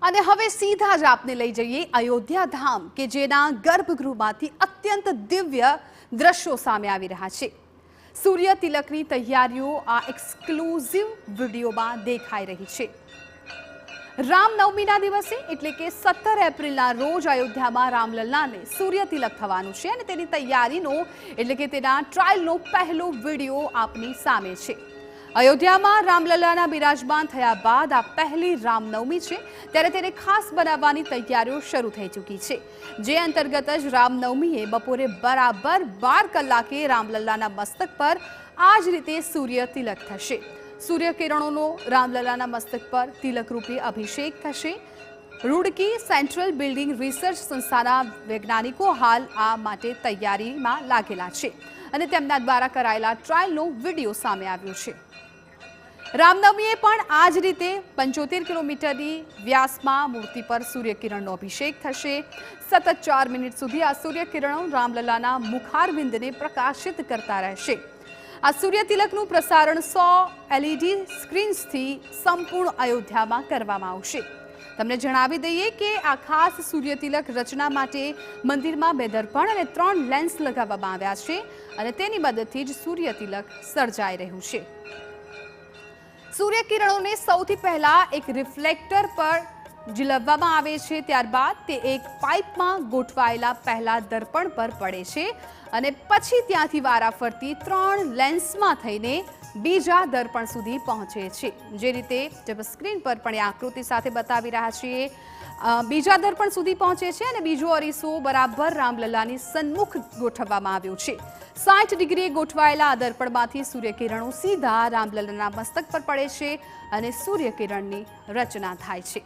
અને હવે સીધા જ આપને લઈ જઈએ અયોધ્યા ધામ કે જેના ગર્ભગૃહમાંથી અત્યંત દિવ્ય દ્રશ્યો સામે આવી રહ્યા છે। સૂર્ય તિલકની તૈયારીઓ આ એક્સક્લુઝિવ વિડીયોમાં દેખાઈ રહી છે। રામનવમીના દિવસે એટલે કે 17 એપ્રિલના રોજ અયોધ્યામાં રામલલ્લાને સૂર્ય તિલક થવાનું છે અને તેની તૈયારીનો એટલે કે તેના ટ્રાયલનો પહેલો વિડીયો આપની સામે છે। અયોધ્યામાં રામલલ્લાના બિરાજમાન થયા બાદ આ પહેલી રામનવમી છે ત્યારે તેને ખાસ બનાવવાની તૈયારીઓ શરૂ થઈ ચૂકી છે, જે અંતર્ગત જ રામનવમીએ બપોરે બરાબર 12 કલાકે રામલલ્લાના મસ્તક પર આ જ રીતે સૂર્ય તિલક થશે। સૂર્યકિરણોનો રામલલ્લાના મસ્તક પર તિલકરૂપી અભિષેક થશે। રૂડકી સેન્ટ્રલ બિલ્ડિંગ રિસર્ચ સંસ્થાના વૈજ્ઞાનિકો હાલ આ માટે તૈયારીમાં લાગેલા છે અને તેમના દ્વારા કરાયેલા ટ્રાયલનો વિડીયો સામે આવ્યો છે। રામનવમીએ પણ આ જ રીતે 75 કિલોમીટરની વ્યાસમાં મૂર્તિ પર સૂર્યકિરણનો અભિષેક થશે। સતત 4 મિનિટ સુધી આ સૂર્યકિરણો રામલલ્લાના મુખારવિંદને પ્રકાશિત કરતા રહેશે। આ સૂર્ય તિલકનું પ્રસારણ 100 LED સ્ક્રીન્સથી સંપૂર્ણ અયોધ્યામાં કરવામાં આવશે। તમને જણાવી દઈએ કે આ ખાસ સૂર્ય તિલક રચના માટે મંદિરમાં 2 દર્પણ અને 3 લેન્સ લગાવવામાં આવ્યા છે અને તેની મદદથી જ સૂર્ય તિલક સર્જાઈ રહ્યું છે। સૂર્યકિરણોને સૌથી પહેલા એક રિફ્લેક્ટર પર ઝીલવવામાં આવે છે, ત્યારબાદ તે એક પાઇપમાં ગોઠવાયેલા પહેલા દર્પણ પર પડે છે અને પછી ત્યાંથી વારાફરતી 3 લેન્સમાં થઈને બીજા દર્પણ સુધી પહોંચે છે। જે રીતે સ્ક્રીન પર પણ આકૃતિ સાથે બતાવી રહ્યા છીએ, બીજા દર્પણ સુધી પહોંચે છે અને બીજો અરીસો બરાબર રામલલ્લાની સન્મુખ ગોઠવવામાં આવ્યો છે। 60 ડિગ્રીએ ગોઠવાયેલા આ દર્પણમાંથી સૂર્યકિરણો સીધા રામલલ્લાના મસ્તક પર પડે છે અને સૂર્યકિરણની રચના થાય છે।